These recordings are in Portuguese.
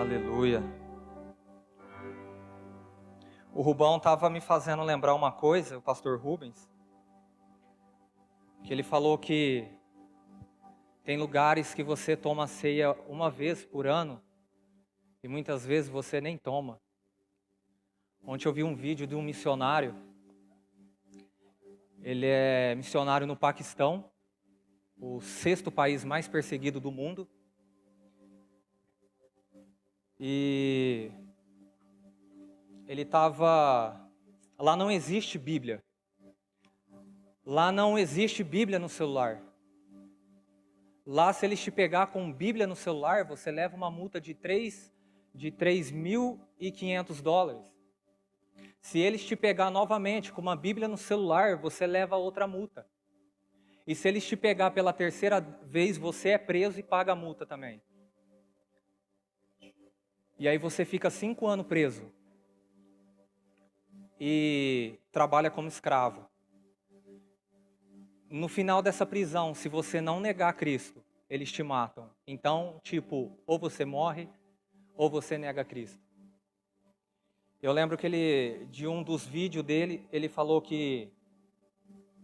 Aleluia. O Rubão estava me fazendo lembrar uma coisa, o pastor Rubens, que ele falou que tem lugares que você toma ceia uma vez por ano e muitas vezes você nem toma. Ontem eu vi um vídeo de um missionário, ele é missionário no Paquistão, o 6º país mais perseguido do mundo. E ele estava... Lá não existe Bíblia. Lá não existe Bíblia no celular. Lá, se eles te pegar com Bíblia no celular, você leva uma multa de $3.500. Se eles te pegar novamente com uma Bíblia no celular, você leva outra multa. E se eles te pegar pela 3ª vez, você é preso e paga a multa também. E aí você fica 5 anos preso. E trabalha como escravo. No final dessa prisão, se você não negar Cristo, eles te matam. Então, ou você morre, ou você nega Cristo. Eu lembro que de um dos vídeos dele, ele falou que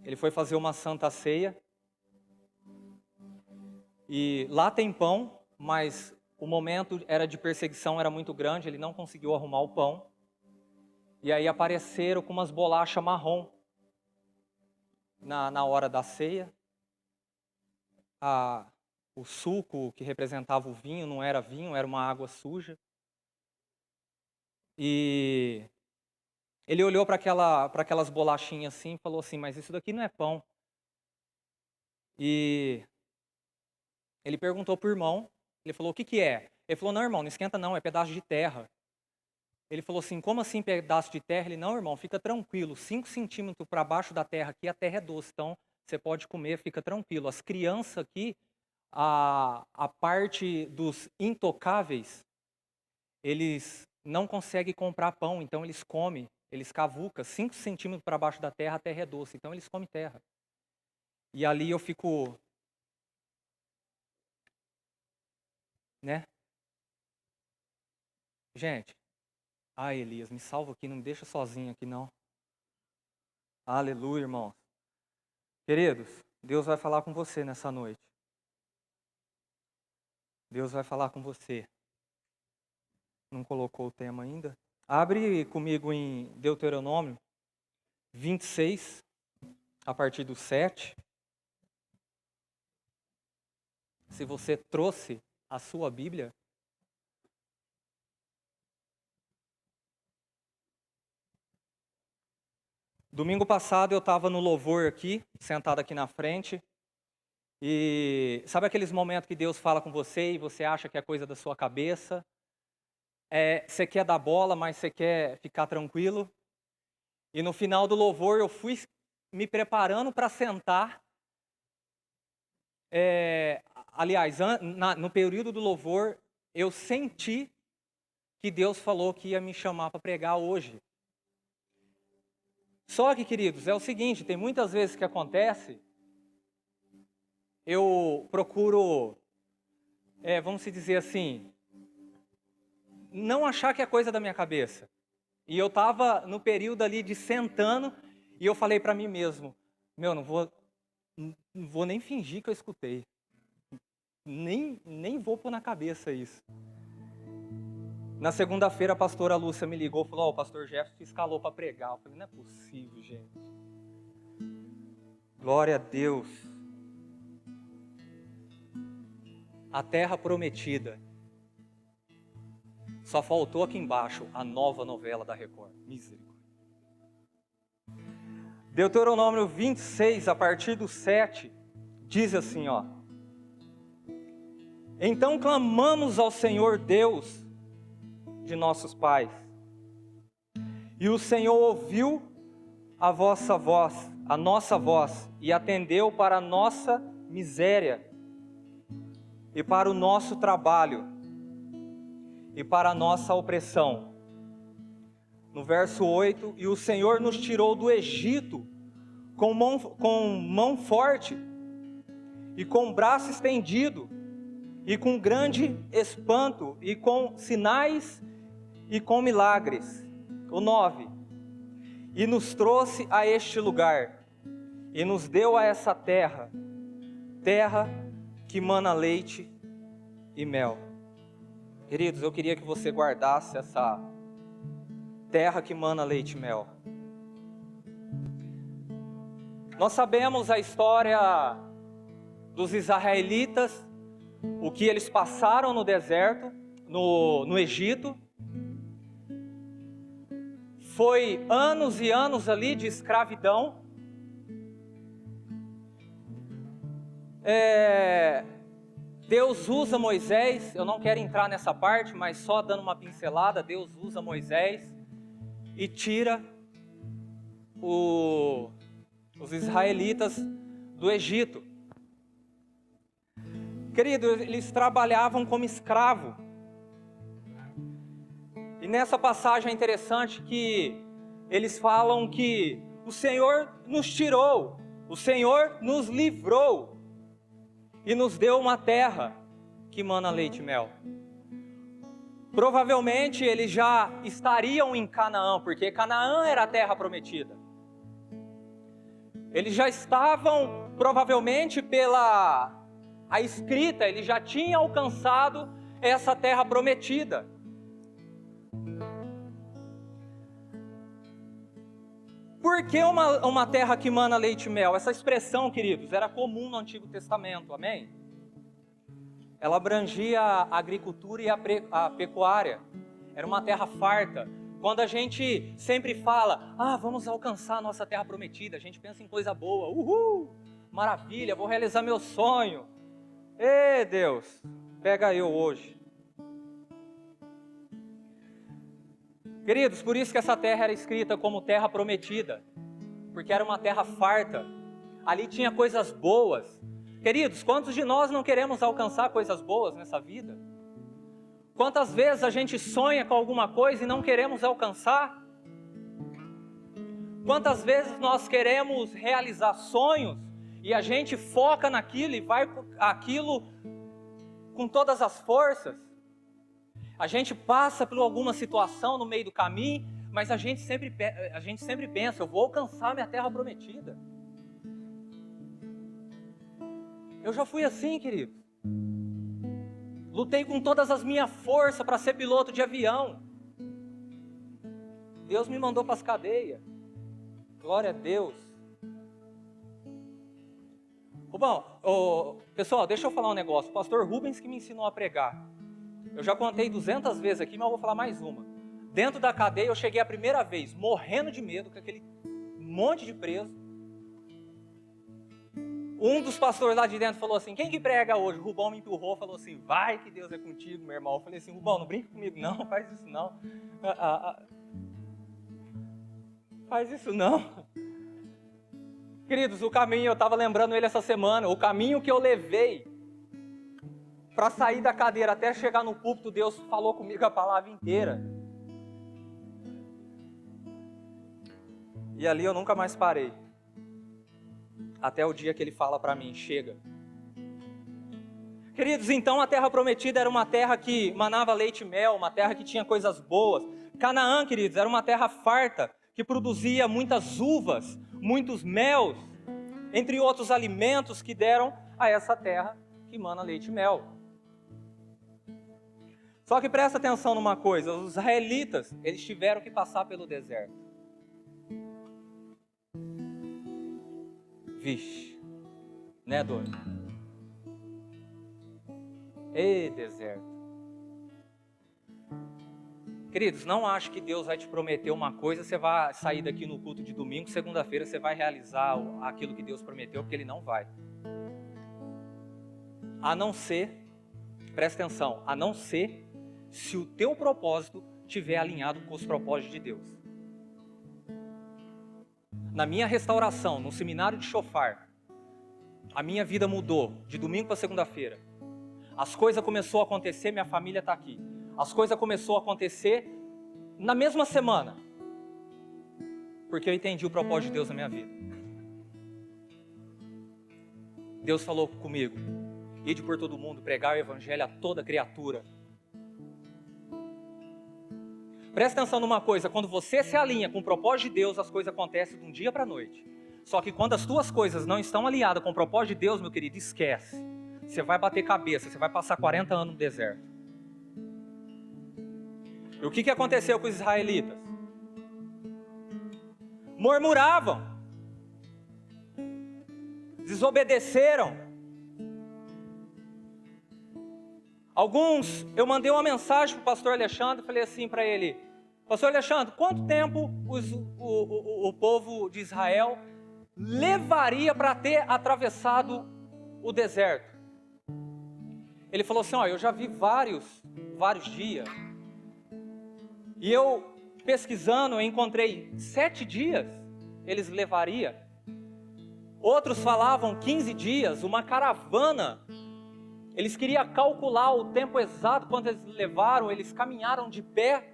ele foi fazer uma santa ceia. E lá tem pão, mas o momento era de perseguição, era muito grande, ele não conseguiu arrumar o pão. E aí apareceram com umas bolachas marrom na hora da ceia. O suco que representava o vinho não era vinho, era uma água suja. E ele olhou para aquelas bolachinhas assim e falou assim, mas isso daqui não é pão. E ele perguntou para o irmão, ele falou, o que é? Ele falou, não, irmão, não esquenta não, é pedaço de terra. Ele falou assim, como assim pedaço de terra? Ele, não, irmão, fica tranquilo, 5 centímetros para baixo da terra aqui, a terra é doce, então você pode comer, fica tranquilo. As crianças aqui, a parte dos intocáveis, eles não conseguem comprar pão, então eles comem, eles cavucam 5 centímetros para baixo da terra, a terra é doce, então eles comem terra. E ali eu fico, né? Gente, Elias, me salva aqui, não me deixa sozinho aqui não. Aleluia, irmãos. Queridos, Deus vai falar com você nessa noite. Deus vai falar com você. Não colocou o tema ainda? Abre comigo em Deuteronômio 26, a partir do 7. Se você trouxe a sua Bíblia. Domingo passado eu estava no louvor aqui, sentado aqui na frente. E sabe aqueles momentos que Deus fala com você e você acha que é coisa da sua cabeça? Você quer dar bola, mas você quer ficar tranquilo. E no final do louvor eu fui me preparando para sentar. Aliás, no período do louvor, eu senti que Deus falou que ia me chamar para pregar hoje. Só que, queridos, é o seguinte, tem muitas vezes que acontece, eu procuro, vamos dizer assim, não achar que é coisa da minha cabeça. E eu estava no período ali de sentando, e eu falei para mim mesmo, não vou nem fingir que eu escutei. Nem vou pôr na cabeça isso. Na segunda-feira a pastora Lúcia me ligou e falou, o pastor Jefferson te escalou para pregar. Eu falei, não é possível, gente. Glória a Deus. A terra prometida. Só faltou aqui embaixo a nova novela da Record. Misericórdia. Deuteronômio 26, a partir do 7, diz assim, Então clamamos ao Senhor Deus de nossos pais, e o Senhor ouviu a vossa voz, a nossa voz, e atendeu para a nossa miséria, e para o nosso trabalho, e para a nossa opressão. No verso 8, e o Senhor nos tirou do Egito com mão forte e com braço estendido, e com grande espanto, e com sinais e com milagres. O 9. E nos trouxe a este lugar, e nos deu a essa terra, terra que mana leite e mel. Queridos, eu queria que você guardasse essa terra que mana leite e mel. Nós sabemos a história dos israelitas, o que eles passaram no deserto, no Egito. Foi anos e anos ali de escravidão. Deus usa Moisés, eu não quero entrar nessa parte, mas só dando uma pincelada, Deus usa Moisés e tira os israelitas do Egito. Querido, eles trabalhavam como escravo. E nessa passagem é interessante que eles falam que o Senhor nos tirou, o Senhor nos livrou e nos deu uma terra que mana leite e mel. Provavelmente eles já estariam em Canaã, porque Canaã era a terra prometida. Eles já estavam, provavelmente pela a escrita, eles já tinham alcançado essa terra prometida. Por que uma terra que mana leite e mel? Essa expressão, queridos, era comum no Antigo Testamento, amém? Ela abrangia a agricultura e a pecuária. Era uma terra farta. Quando a gente sempre fala, vamos alcançar a nossa terra prometida, a gente pensa em coisa boa, uhul, maravilha, vou realizar meu sonho. Ê, Deus, pega eu hoje. Queridos, por isso que essa terra era escrita como terra prometida, porque era uma terra farta, ali tinha coisas boas. Queridos, quantos de nós não queremos alcançar coisas boas nessa vida? Quantas vezes a gente sonha com alguma coisa e não queremos alcançar? Quantas vezes nós queremos realizar sonhos e a gente foca naquilo e vai aquilo com todas as forças? A gente passa por alguma situação no meio do caminho, mas a gente sempre pensa, eu vou alcançar minha terra prometida. Eu já fui assim, querido. Lutei com todas as minhas forças para ser piloto de avião. Deus me mandou para as cadeias. Glória a Deus. Bom, pessoal, deixa eu falar um negócio. O pastor Rubens que me ensinou a pregar. Eu já contei 200 vezes aqui, mas eu vou falar mais uma. Dentro da cadeia eu cheguei a primeira vez, morrendo de medo, com aquele monte de preso. Um dos pastores lá de dentro falou assim, quem que prega hoje? O Rubão me empurrou, falou assim, vai que Deus é contigo, meu irmão. Eu falei assim, Rubão, não brinca comigo não, faz isso não. Faz isso não. Queridos, o caminho, eu estava lembrando ele essa semana, o caminho que eu levei para sair da cadeira até chegar no púlpito, Deus falou comigo a palavra inteira. E ali eu nunca mais parei. Até o dia que Ele fala para mim, chega. Queridos, então a terra prometida era uma terra que manava leite e mel, uma terra que tinha coisas boas. Canaã, queridos, era uma terra farta, que produzia muitas uvas, muitos melos, entre outros alimentos que deram a essa terra que mana leite e mel. Só que presta atenção numa coisa, os israelitas, eles tiveram que passar pelo deserto. Vixe, né, doido? Ei, deserto. Queridos, não ache que Deus vai te prometer uma coisa, você vai sair daqui no culto de domingo, segunda-feira você vai realizar aquilo que Deus prometeu, porque Ele não vai. A não ser, presta atenção, a não ser se o teu propósito estiver alinhado com os propósitos de Deus. Na minha restauração, no seminário de Shofar, a minha vida mudou de domingo para segunda-feira. As coisas começaram a acontecer, minha família está aqui. As coisas começaram a acontecer na mesma semana, porque eu entendi o propósito de Deus na minha vida. Deus falou comigo, ide por todo mundo, pregar o evangelho a toda criatura. Presta atenção numa coisa, quando você se alinha com o propósito de Deus, as coisas acontecem de um dia para a noite. Só que quando as tuas coisas não estão alinhadas com o propósito de Deus, meu querido, esquece. Você vai bater cabeça, você vai passar 40 anos no deserto. E o que aconteceu com os israelitas? Murmuravam, desobedeceram. Alguns, eu mandei uma mensagem para o pastor Alexandre e falei assim para ele: pastor Alexandre, quanto tempo o povo de Israel levaria para ter atravessado o deserto? Ele falou assim: ó, eu já vi vários dias. E eu, pesquisando, eu encontrei 7 dias eles levariam. Outros falavam 15 dias, uma caravana. Eles queriam calcular o tempo exato, quanto eles levaram, eles caminharam de pé.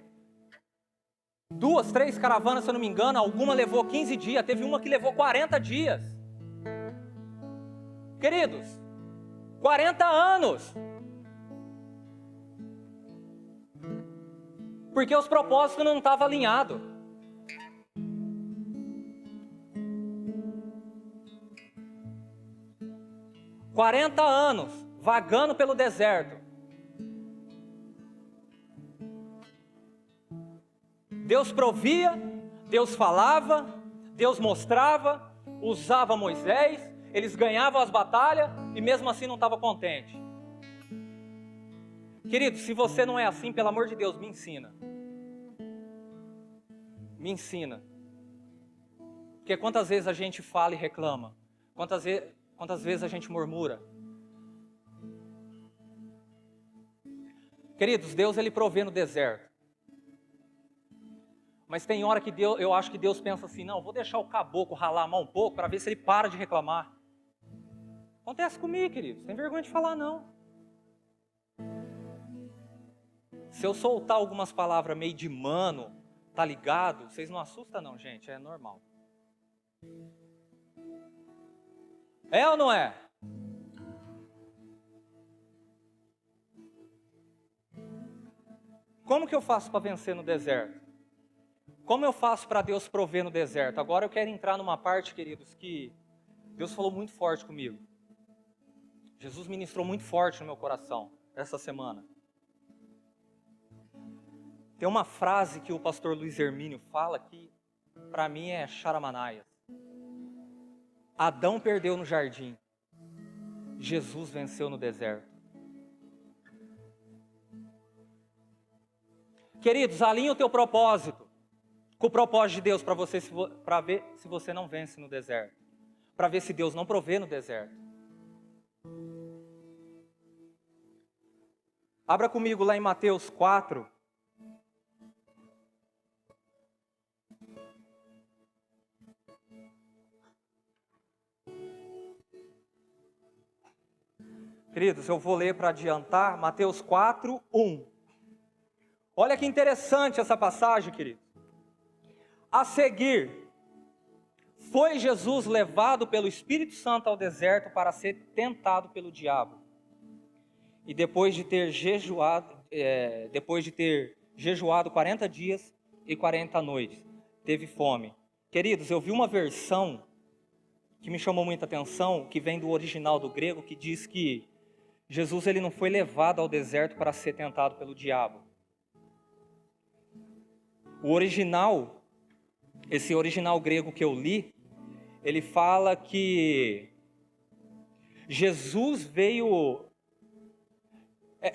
2, 3 caravanas, se eu não me engano, alguma levou 15 dias, teve uma que levou 40 dias. Queridos, 40 anos. Porque os propósitos não estavam alinhados. Quarenta anos vagando pelo deserto. Deus provia, Deus falava, Deus mostrava, usava Moisés, eles ganhavam as batalhas e mesmo assim não estavam contentes. Querido, se você não é assim, pelo amor de Deus, me ensina. Me ensina. Porque quantas vezes a gente fala e reclama? Quantas vezes a gente murmura? Queridos, Deus ele provê no deserto. Mas tem hora que eu acho que Deus pensa assim: não, vou deixar o caboclo ralar a mão um pouco para ver se ele para de reclamar. Acontece comigo, queridos, sem vergonha de falar não. Se eu soltar algumas palavras meio de mano, tá ligado? Vocês não assustam não, gente, é normal. É ou não é? Como que eu faço para vencer no deserto? Como eu faço para Deus prover no deserto? Agora eu quero entrar numa parte, queridos, que Deus falou muito forte comigo. Jesus ministrou muito forte no meu coração essa semana. Tem uma frase que o pastor Luiz Hermínio fala que, para mim, é charamanaias. Adão perdeu no jardim, Jesus venceu no deserto. Queridos, alinhe o teu propósito com o propósito de Deus para ver se você não vence no deserto. Para ver se Deus não provê no deserto. Abra comigo lá em Mateus 4. Queridos, eu vou ler para adiantar, Mateus 4, 1. Olha que interessante essa passagem, querido. A seguir, foi Jesus levado pelo Espírito Santo ao deserto para ser tentado pelo diabo. E depois de ter jejuado 40 dias e 40 noites, teve fome. Queridos, eu vi uma versão que me chamou muita atenção, que vem do original do grego, que diz que Jesus ele não foi levado ao deserto para ser tentado pelo diabo. O original, esse original grego que eu li, ele fala que Jesus veio...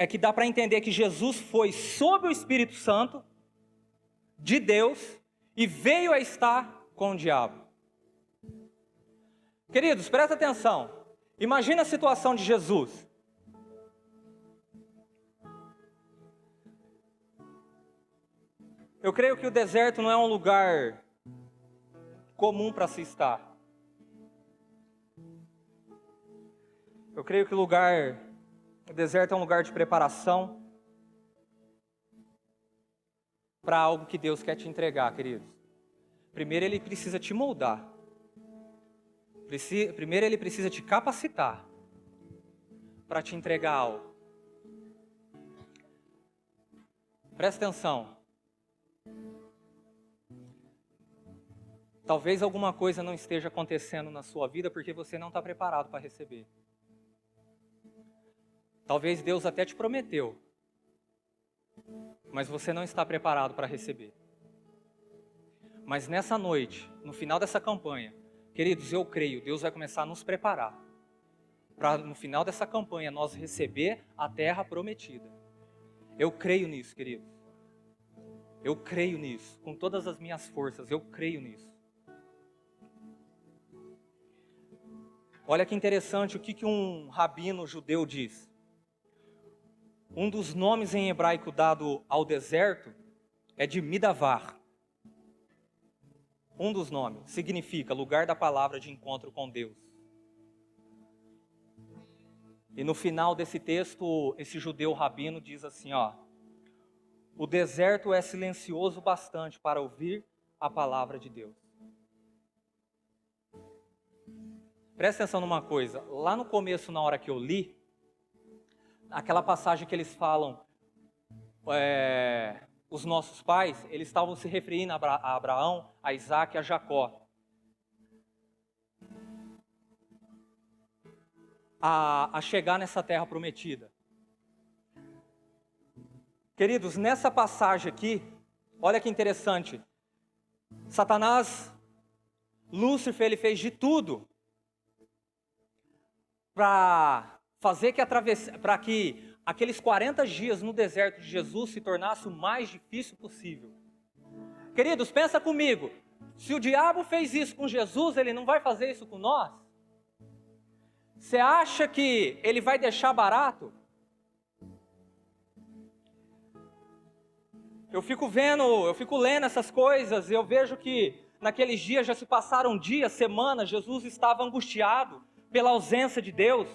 que dá para entender que Jesus foi sob o Espírito Santo de Deus e veio a estar com o diabo. Queridos, presta atenção. Imagina a situação de Jesus. Eu creio que o deserto não é um lugar comum para se estar. Eu creio que o deserto é um lugar de preparação para algo que Deus quer te entregar, queridos. Primeiro Ele precisa te moldar. Primeiro Ele precisa te capacitar para te entregar algo. Presta atenção. Talvez alguma coisa não esteja acontecendo na sua vida porque você não está preparado para receber. Talvez Deus até te prometeu, mas você não está preparado para receber. Mas nessa noite, no final dessa campanha, queridos, eu creio, Deus vai começar a nos preparar para no final dessa campanha nós receber a terra prometida. Eu creio nisso, queridos. Eu creio nisso, com todas as minhas forças, eu creio nisso. Olha que interessante o que um rabino judeu diz. Um dos nomes em hebraico dado ao deserto é de Midavar. Um dos nomes significa lugar da palavra de encontro com Deus. E no final desse texto, esse judeu rabino diz assim, ó: o deserto é silencioso bastante para ouvir a palavra de Deus. Presta atenção numa coisa, lá no começo, na hora que eu li, aquela passagem que eles falam, os nossos pais, eles estavam se referindo a Abraão, a Isaac e a Jacó. A chegar nessa terra prometida. Queridos, nessa passagem aqui, olha que interessante. Satanás, Lúcifer, ele fez de tudo para fazer para que aqueles 40 dias no deserto de Jesus se tornasse o mais difícil possível. Queridos, pensa comigo. Se o diabo fez isso com Jesus, ele não vai fazer isso com nós? Você acha que ele vai deixar barato? Eu fico lendo essas coisas e eu vejo que naqueles dias já se passaram dias, semanas, Jesus estava angustiado pela ausência de Deus.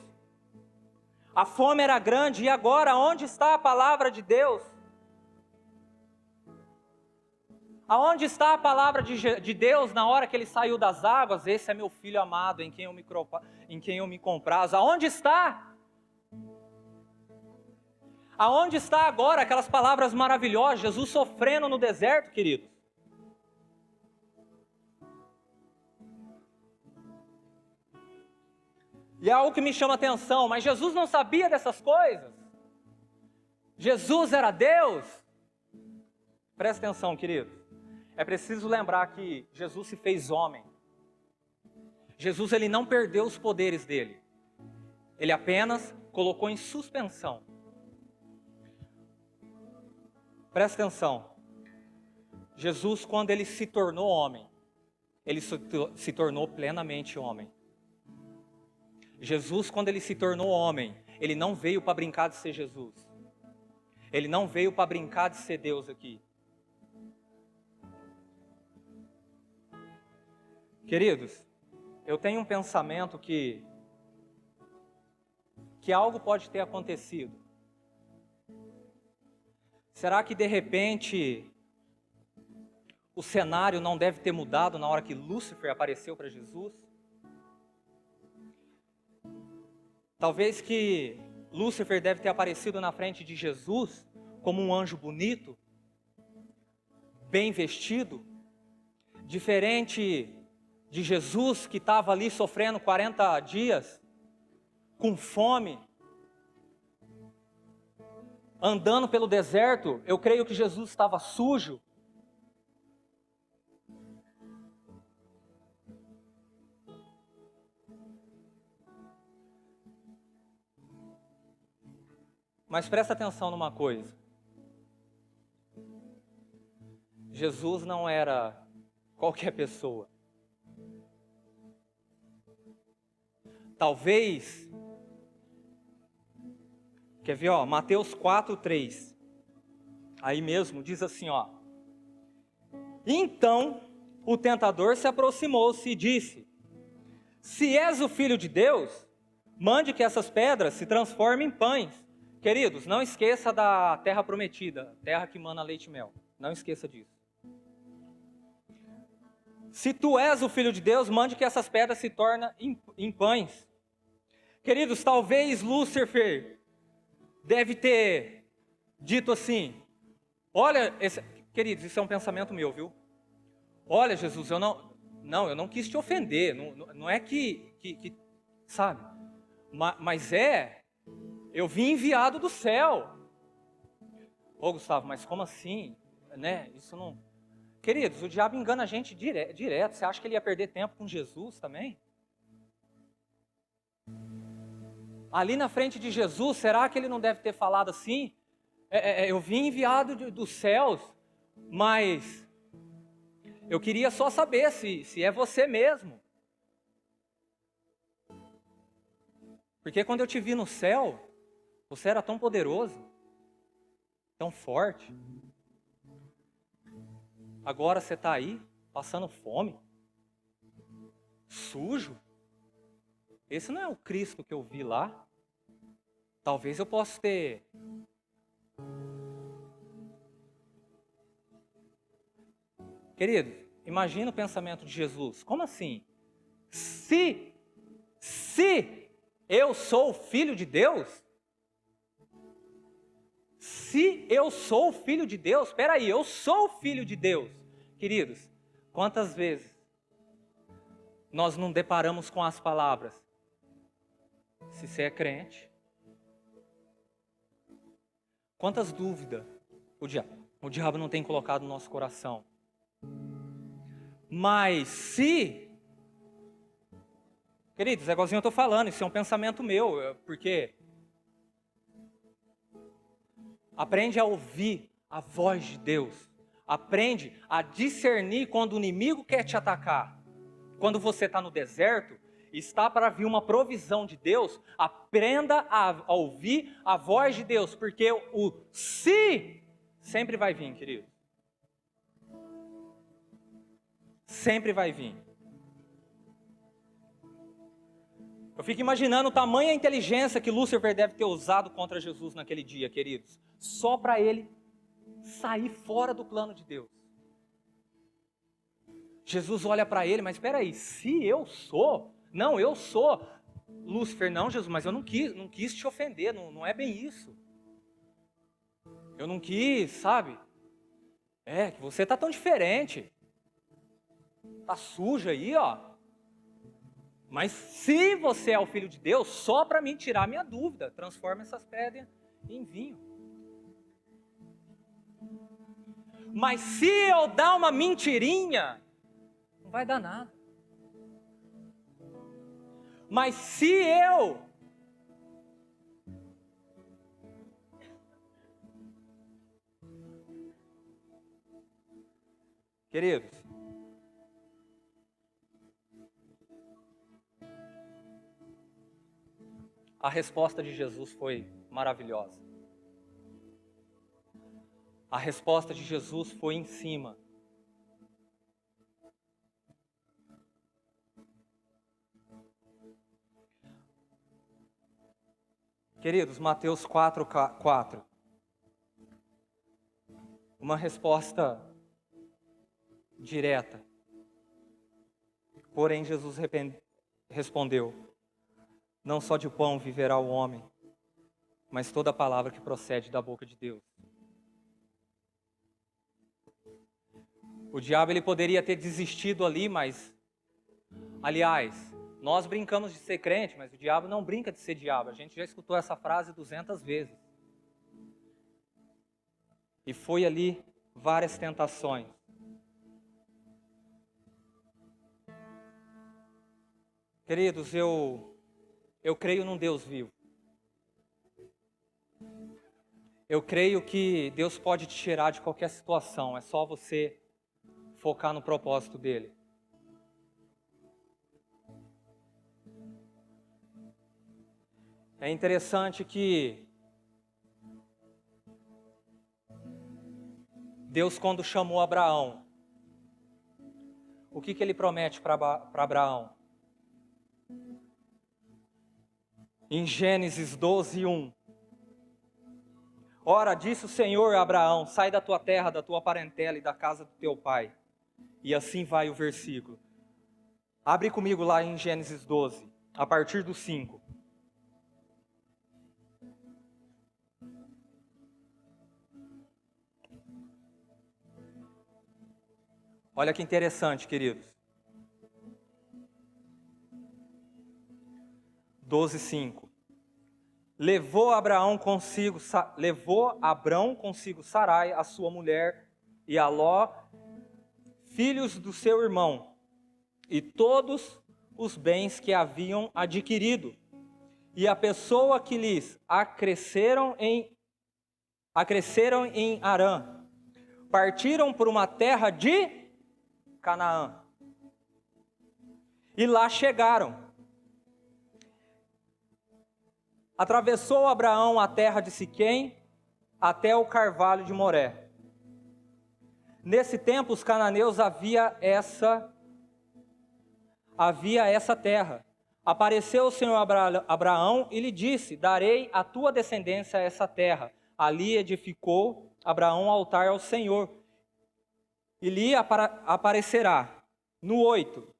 A fome era grande e agora onde está a palavra de Deus? Aonde está a palavra de Deus na hora que ele saiu das águas? Esse é meu filho amado, em quem eu me comprazo. Aonde está? Aonde está agora aquelas palavras maravilhosas? Jesus sofrendo no deserto, queridos. E é algo que me chama a atenção, mas Jesus não sabia dessas coisas. Jesus era Deus. Presta atenção, queridos. É preciso lembrar que Jesus se fez homem. Jesus, ele não perdeu os poderes dele. Ele apenas colocou em suspensão. Presta atenção. Jesus, quando ele se tornou homem, ele se tornou plenamente homem. Jesus, quando ele se tornou homem, ele não veio para brincar de ser Jesus. Ele não veio para brincar de ser Deus aqui. Queridos, eu tenho um pensamento que algo pode ter acontecido. Será que de repente o cenário não deve ter mudado na hora que Lúcifer apareceu para Jesus? Talvez que Lúcifer deve ter aparecido na frente de Jesus como um anjo bonito, bem vestido, diferente de Jesus que estava ali sofrendo 40 dias, com fome, andando pelo deserto. Eu creio que Jesus estava sujo. Mas presta atenção numa coisa. Jesus não era qualquer pessoa. Talvez, quer ver, ó, Mateus 4:3. Aí mesmo diz assim, ó: então o tentador se aproximou-se e disse: se és o Filho de Deus, mande que essas pedras se transformem em pães. Queridos, não esqueça da terra prometida, terra que mana leite e mel. Não esqueça disso. Se tu és o Filho de Deus, mande que essas pedras se tornem em pães. Queridos, talvez Lúcifer deve ter dito assim, olha, queridos, isso é um pensamento meu, viu? Olha, Jesus, eu não quis te ofender, não é que sabe? Mas eu vim enviado do céu. Ô, Gustavo, mas como assim? Né? Isso não... Queridos, o diabo engana a gente direto. Você acha que ele ia perder tempo com Jesus também? Ali na frente de Jesus, será que ele não deve ter falado assim? Eu vim enviado dos céus, mas eu queria só saber se é você mesmo. Porque quando eu te vi no céu, você era tão poderoso, tão forte. Agora você está aí, passando fome, sujo. Esse não é o Cristo que eu vi lá. Talvez eu possa ter... Querido, imagina o pensamento de Jesus. Como assim? Se eu sou o Filho de Deus? Se eu sou o Filho de Deus? Espera aí, eu sou o Filho de Deus. Queridos, quantas vezes nós não deparamos com as palavras? Se você é crente. Quantas dúvidas o diabo não tem colocado no nosso coração? Mas se... Queridos, é igualzinho eu estou falando, isso é um pensamento meu, porque... Aprende a ouvir a voz de Deus. Aprende a discernir quando o inimigo quer te atacar. Quando você está no deserto, está para vir uma provisão de Deus, aprenda a ouvir a voz de Deus, porque o se sempre vai vir, querido. Sempre vai vir. Eu fico imaginando o tamanho a inteligência que Lúcifer deve ter usado contra Jesus naquele dia, queridos. Só para ele sair fora do plano de Deus. Jesus olha para ele, mas espera aí, se eu sou... Não, eu sou. Lúcifer, não, Jesus, mas eu não quis te ofender, não é bem isso. Eu não quis, sabe? Que você tá tão diferente. Tá sujo aí, ó. Mas se você é o Filho de Deus, só para me tirar minha dúvida, transforma essas pedras em vinho. Mas se eu dar uma mentirinha, não vai dar nada. Mas se eu... Queridos, a resposta de Jesus foi maravilhosa. A resposta de Jesus foi em cima. Queridos, Mateus 4:4. Uma resposta direta. Porém, Jesus respondeu: não só de pão viverá o homem, mas toda a palavra que procede da boca de Deus. O diabo ele poderia ter desistido ali, mas... Aliás, nós brincamos de ser crente, mas o diabo não brinca de ser diabo. A gente já escutou essa frase 200 vezes. E foi ali várias tentações. Queridos, eu creio num Deus vivo. Eu creio que Deus pode te tirar de qualquer situação. É só você focar no propósito dele. É interessante que Deus, quando chamou Abraão, o que ele promete para Abraão? Em Gênesis 12:1. Ora, disse o Senhor a Abraão: sai da tua terra, da tua parentela e da casa do teu pai. E assim vai o versículo. Abre comigo lá em Gênesis 12, a partir do 5. Olha que interessante, queridos. 12:5. Levou Abrão consigo Sarai, a sua mulher, e a Ló, filhos do seu irmão, e todos os bens que haviam adquirido. E a pessoa que lhes acresceram em Harã, partiram por uma terra de Canaã. E lá chegaram. Atravessou Abraão a terra de Siquém até o carvalho de Moré. Nesse tempo os cananeus havia essa terra. Apareceu o Senhor Abraão e lhe disse: darei à tua descendência essa terra. Ali edificou Abraão um altar ao Senhor. E lhe aparecerá. No 8.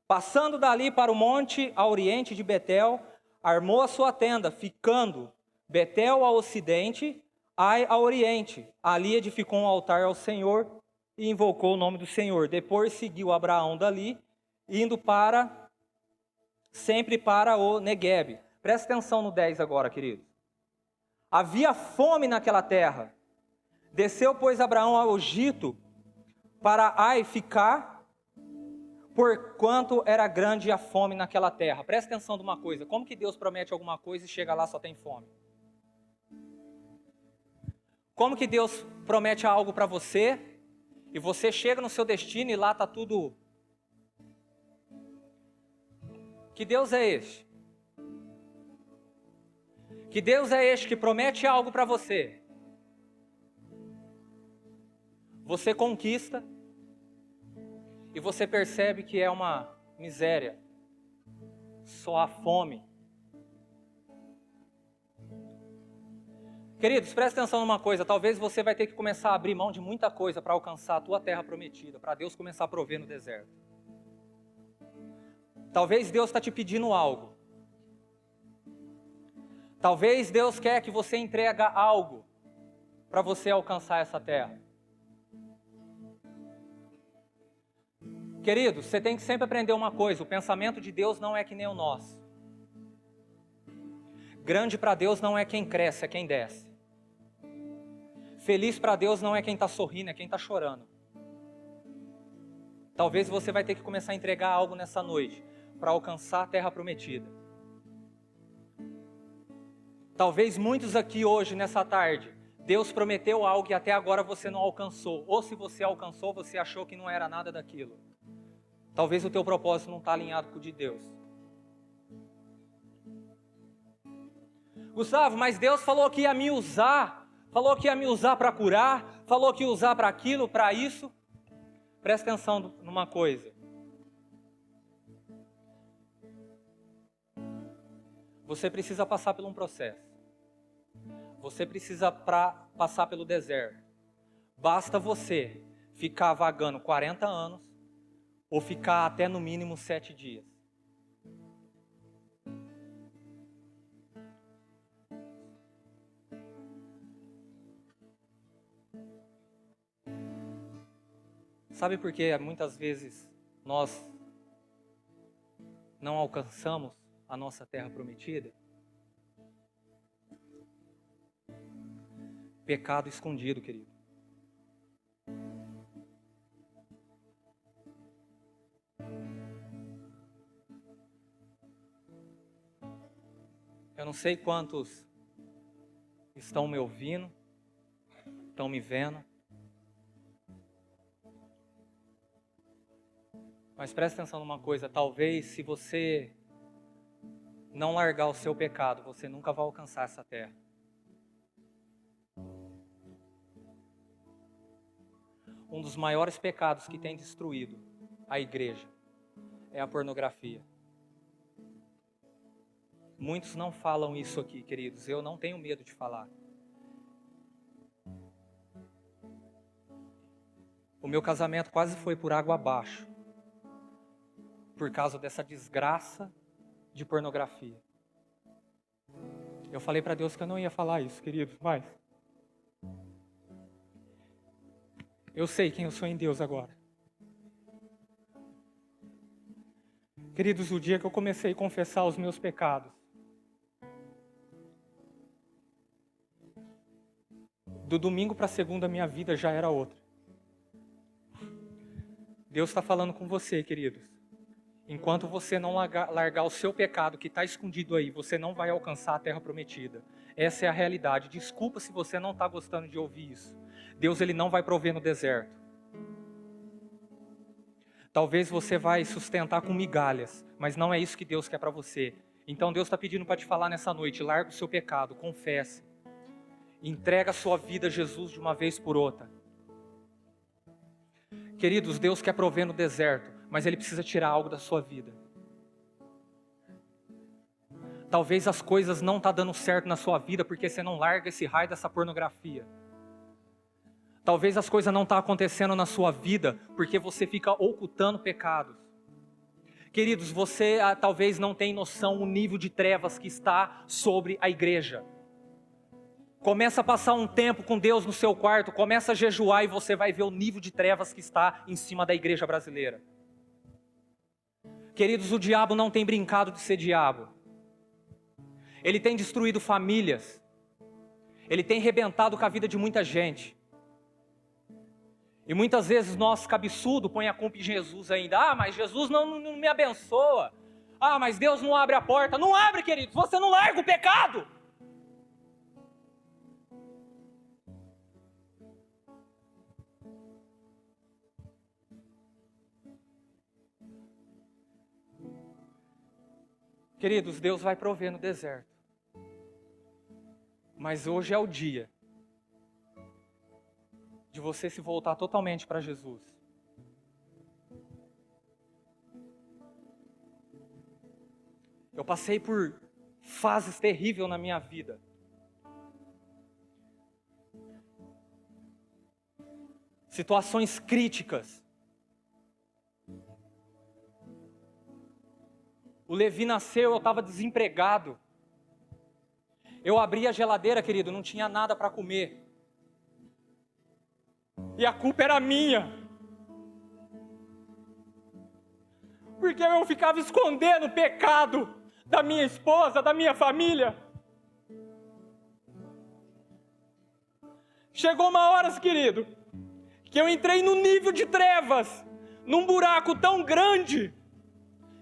Passando dali para o monte a oriente de Betel, armou a sua tenda, ficando Betel ao ocidente, Ai ao oriente. Ali edificou um altar ao Senhor e invocou o nome do Senhor. Depois seguiu Abraão dali, indo sempre para o Neguebe. Presta atenção no 10 agora, queridos. Havia fome naquela terra. Desceu, pois, Abraão ao Egito para Ai ficar, porquanto era grande a fome naquela terra. Presta atenção de uma coisa. Como que Deus promete alguma coisa e chega lá só tem fome? Como que Deus promete algo para você e você chega no seu destino e lá está tudo... Que Deus é este? Que Deus é este que promete algo para você? Você conquista e você percebe que é uma miséria, só a fome. Queridos, presta atenção numa coisa, talvez você vai ter que começar a abrir mão de muita coisa para alcançar a tua terra prometida, para Deus começar a prover no deserto. Talvez Deus está te pedindo algo. Talvez Deus quer que você entregue algo para você alcançar essa terra. Queridos, você tem que sempre aprender uma coisa, o pensamento de Deus não é que nem o nosso. Grande para Deus não é quem cresce, é quem desce. Feliz para Deus não é quem está sorrindo, é quem está chorando. Talvez você vai ter que começar a entregar algo nessa noite, para alcançar a terra prometida. Talvez muitos aqui hoje, nessa tarde, Deus prometeu algo e até agora você não alcançou. Ou se você alcançou, você achou que não era nada daquilo. Talvez o teu propósito não está alinhado com o de Deus. Gustavo, mas Deus falou que ia me usar. Falou que ia me usar para curar. Falou que ia usar para aquilo, para isso. Presta atenção numa coisa. Você precisa passar por um processo. Você precisa passar pelo deserto. Basta você ficar vagando 40 anos ou ficar até no mínimo 7 dias. Sabe por que muitas vezes nós não alcançamos a nossa terra prometida? Pecado escondido, querido. Eu não sei quantos estão me ouvindo, estão me vendo. Mas presta atenção numa coisa, talvez se você não largar o seu pecado, você nunca vai alcançar essa terra. Um dos maiores pecados que tem destruído a igreja é a pornografia. Muitos não falam isso aqui, queridos. Eu não tenho medo de falar. O meu casamento quase foi por água abaixo, por causa dessa desgraça de pornografia. Eu falei para Deus que eu não ia falar isso, queridos, mas Eu sei quem eu sou em Deus agora. Queridos, o dia que eu comecei a confessar os meus pecados, do domingo para segunda, minha vida já era outra. Deus está falando com você, queridos. Enquanto você não largar o seu pecado que está escondido aí, você não vai alcançar a terra prometida. Essa é a realidade. Desculpa se você não está gostando de ouvir isso. Deus, ele não vai prover no deserto. Talvez você vai sustentar com migalhas, mas não é isso que Deus quer para você. Então Deus está pedindo para te falar nessa noite, larga o seu pecado, confesse. Entrega a sua vida a Jesus de uma vez por outra. Queridos, Deus quer prover no deserto, mas Ele precisa tirar algo da sua vida. Talvez as coisas não estão dando certo na sua vida porque você não larga esse raio dessa pornografia. Talvez as coisas não estão acontecendo na sua vida porque você fica ocultando pecados. Queridos, você talvez não tenha noção do nível de trevas que está sobre a igreja. Começa a passar um tempo com Deus no seu quarto, começa a jejuar e você vai ver o nível de trevas que está em cima da igreja brasileira. Queridos, o diabo não tem brincado de ser diabo. Ele tem destruído famílias. Ele tem arrebentado com a vida de muita gente. E muitas vezes nós, cabeçudo, põe a culpa em Jesus ainda. Ah, mas Jesus não me abençoa. Ah, mas Deus não abre a porta. Não abre, queridos, você não larga o pecado. Queridos, Deus vai prover no deserto. Mas hoje é o dia de você se voltar totalmente para Jesus. Eu passei por fases terríveis na minha vida. Situações críticas. O Levi nasceu, eu estava desempregado. Eu abri a geladeira, querido, não tinha nada para comer. E a culpa era minha. Porque eu ficava escondendo o pecado da minha esposa, da minha família. Chegou uma hora, querido, que eu entrei num nível de trevas, num buraco tão grande,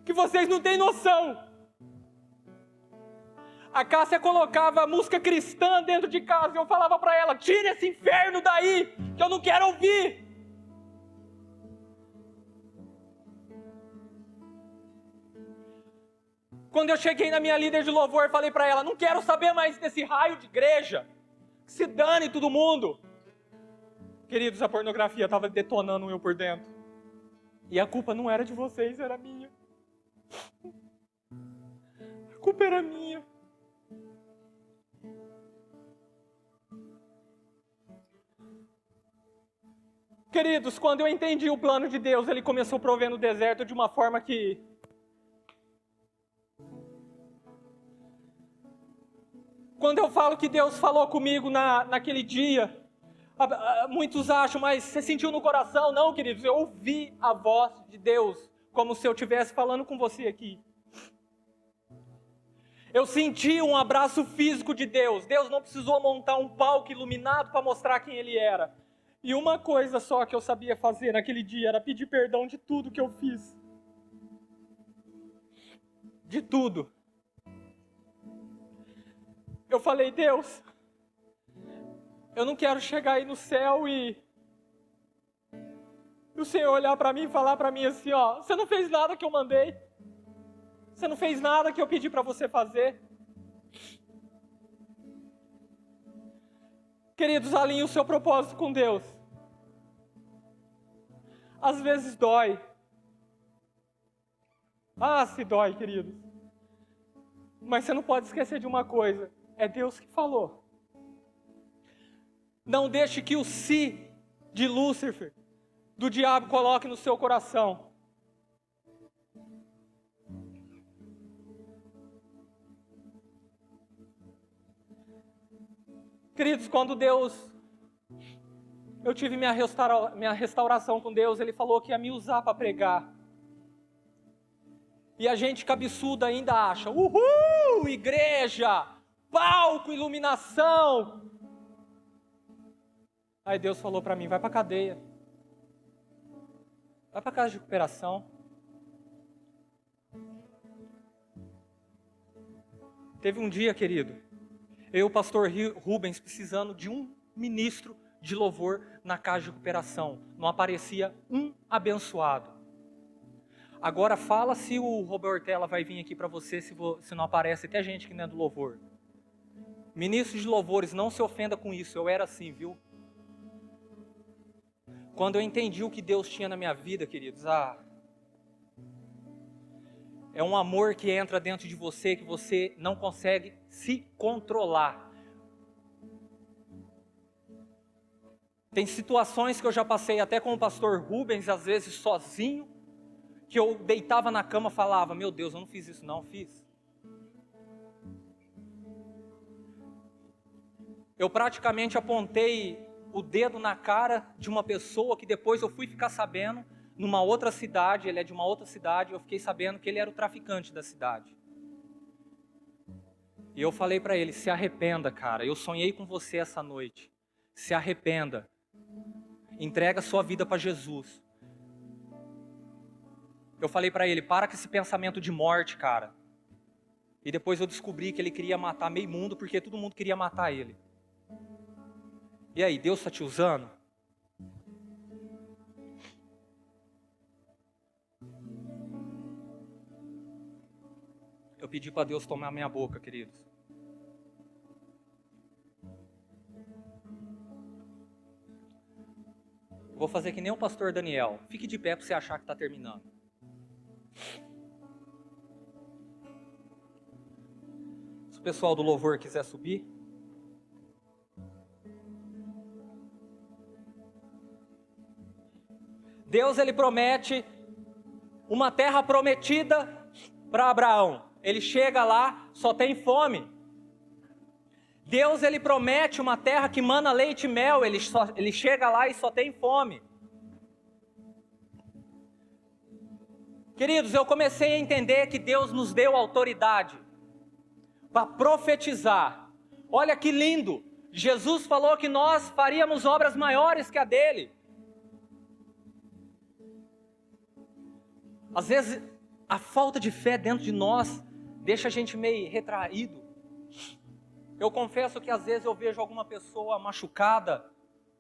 que vocês não têm noção. A Cássia colocava música cristã dentro de casa e eu falava para ela, tira esse inferno daí, que eu não quero ouvir. Quando eu cheguei na minha líder de louvor, falei para ela, não quero saber mais desse raio de igreja, que se dane todo mundo. Queridos, a pornografia estava detonando eu por dentro. E a culpa não era de vocês, era minha. A culpa era minha. Queridos, quando eu entendi o plano de Deus, Ele começou a prover no deserto de uma forma que... Quando eu falo que Deus falou comigo naquele dia, muitos acham, mas você sentiu no coração? Não, queridos, eu ouvi a voz de Deus, como se eu estivesse falando com você aqui. Eu senti um abraço físico de Deus. Deus não precisou montar um palco iluminado para mostrar quem Ele era. E uma coisa só que eu sabia fazer naquele dia era pedir perdão de tudo que eu fiz. De tudo. Eu falei, Deus, eu não quero chegar aí no céu e o Senhor olhar para mim e falar para mim assim, ó, você não fez nada que eu mandei. Você não fez nada que eu pedi para você fazer. Queridos, alinhe o seu propósito com Deus. Às vezes dói. Ah, se dói, queridos. Mas você não pode esquecer de uma coisa. É Deus que falou. Não deixe que o si de Lúcifer, do diabo, coloque no seu coração. Queridos, quando Deus Eu tive minha restauração com Deus, Ele falou que ia me usar para pregar. E a gente cabeçudo ainda acha, uhul, igreja, palco, iluminação. Aí Deus falou para mim, vai para a cadeia. Vai para a casa de recuperação. Teve um dia, querido, eu e o pastor Rubens precisando de um ministro de louvor na casa de recuperação. Não aparecia um abençoado. Agora fala se o Robertella vai vir aqui para você, se não aparece até gente que não é do louvor. Ministro de louvores, não se ofenda com isso, eu era assim, viu? Quando eu entendi o que Deus tinha na minha vida, queridos, é um amor que entra dentro de você, que você não consegue se controlar. Tem situações que eu já passei até com o pastor Rubens, às vezes sozinho, que eu deitava na cama e falava, meu Deus, eu não fiz isso não, fiz. Eu praticamente apontei o dedo na cara de uma pessoa que depois eu fui ficar sabendo, numa outra cidade, ele é de uma outra cidade, eu fiquei sabendo que ele era o traficante da cidade. E eu falei para ele, se arrependa, cara, eu sonhei com você essa noite, se arrependa, entrega sua vida para Jesus. Eu falei para ele, para com esse pensamento de morte, cara. E depois eu descobri que ele queria matar meio mundo, porque todo mundo queria matar ele. E aí, Deus está te usando? Eu pedi para Deus tomar minha boca, queridos. Vou fazer que nem o pastor Daniel. Fique de pé para você achar que está terminando. Se o pessoal do louvor quiser subir. Deus, ele promete uma terra prometida para Abraão. Ele chega lá, só tem fome. Deus, ele promete uma terra que mana leite e mel. Ele chega lá e só tem fome. Queridos, eu comecei a entender que Deus nos deu autoridade para profetizar. Olha que lindo. Jesus falou que nós faríamos obras maiores que a dele. Às vezes, a falta de fé dentro de nós deixa a gente meio retraído. Eu confesso que às vezes eu vejo alguma pessoa machucada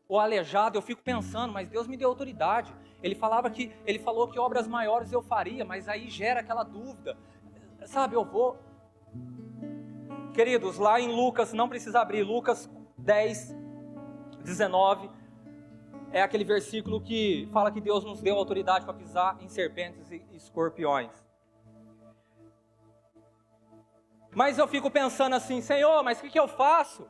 ou aleijada, eu fico pensando, mas Deus me deu autoridade. Ele falou que obras maiores eu faria, mas aí gera aquela dúvida. Sabe, eu vou... Queridos, lá em Lucas, não precisa abrir, Lucas 10, 19... é aquele versículo que fala que Deus nos deu autoridade para pisar em serpentes e escorpiões. Mas eu fico pensando assim, Senhor, mas o que eu faço?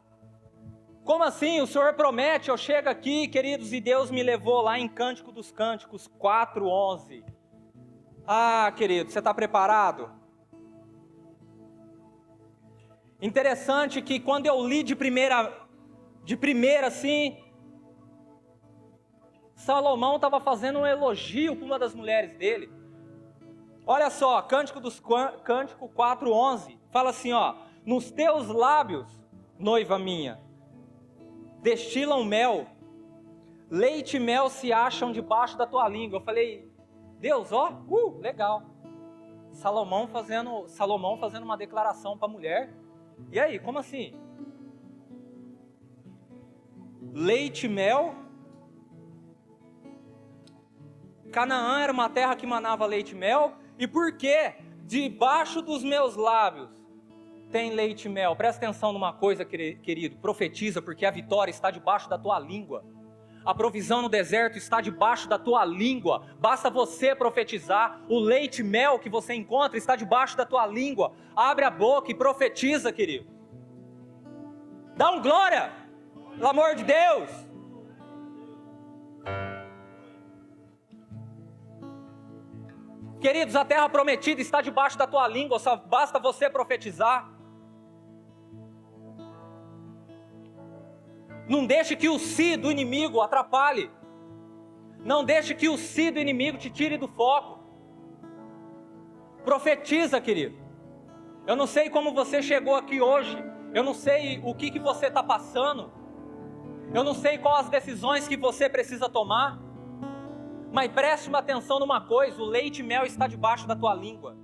Como assim? O Senhor promete, eu chego aqui, queridos, e Deus me levou lá em Cântico dos Cânticos 4:11. Ah, querido, você está preparado? Interessante que quando eu li de primeira assim, Salomão estava fazendo um elogio para uma das mulheres dele. Olha só, Cântico 4:11, fala assim, ó, nos teus lábios, noiva minha, destilam mel, leite e mel se acham debaixo da tua língua. Eu falei, Deus, ó, legal. Salomão fazendo uma declaração para a mulher. E aí, como assim? Leite e mel. Canaã era uma terra que manava leite e mel. E por que debaixo dos meus lábios tem leite e mel? Presta atenção numa coisa, querido. Profetiza, porque a vitória está debaixo da tua língua. A provisão no deserto está debaixo da tua língua. Basta você profetizar. O leite e mel que você encontra está debaixo da tua língua. Abre a boca e profetiza, querido. Dá um glória, pelo amor de Deus. Queridos, a terra prometida está debaixo da tua língua, só basta você profetizar. Não deixe que o si do inimigo atrapalhe. Não deixe que o si do inimigo te tire do foco. Profetiza, querido. Eu não sei como você chegou aqui hoje. Eu não sei o que você está passando. Eu não sei quais as decisões que você precisa tomar. Mas preste uma atenção numa coisa: o leite e mel está debaixo da tua língua.